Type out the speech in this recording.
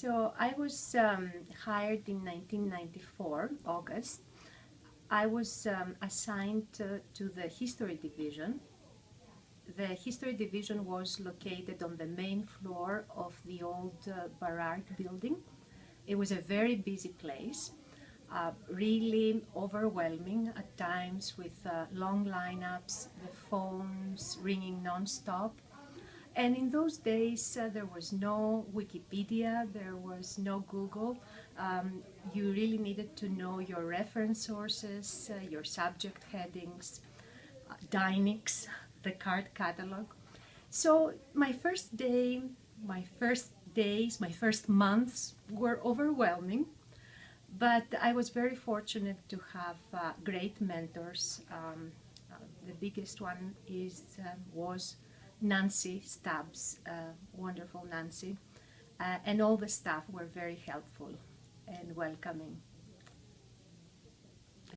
So I was hired in 1994, August. I was assigned to the History Division. The History Division was located on the main floor of the old Barrard building. It was a very busy place, really overwhelming at times with long lineups, the phones ringing non-stop. And in those days, there was no Wikipedia, there was no Google. You really needed to know your reference sources, your subject headings, Dynex, the card catalog. So my first day, my first days, my first months were overwhelming, but I was very fortunate to have great mentors. The biggest one was Nancy Stubbs, wonderful Nancy, and all the staff were very helpful and welcoming.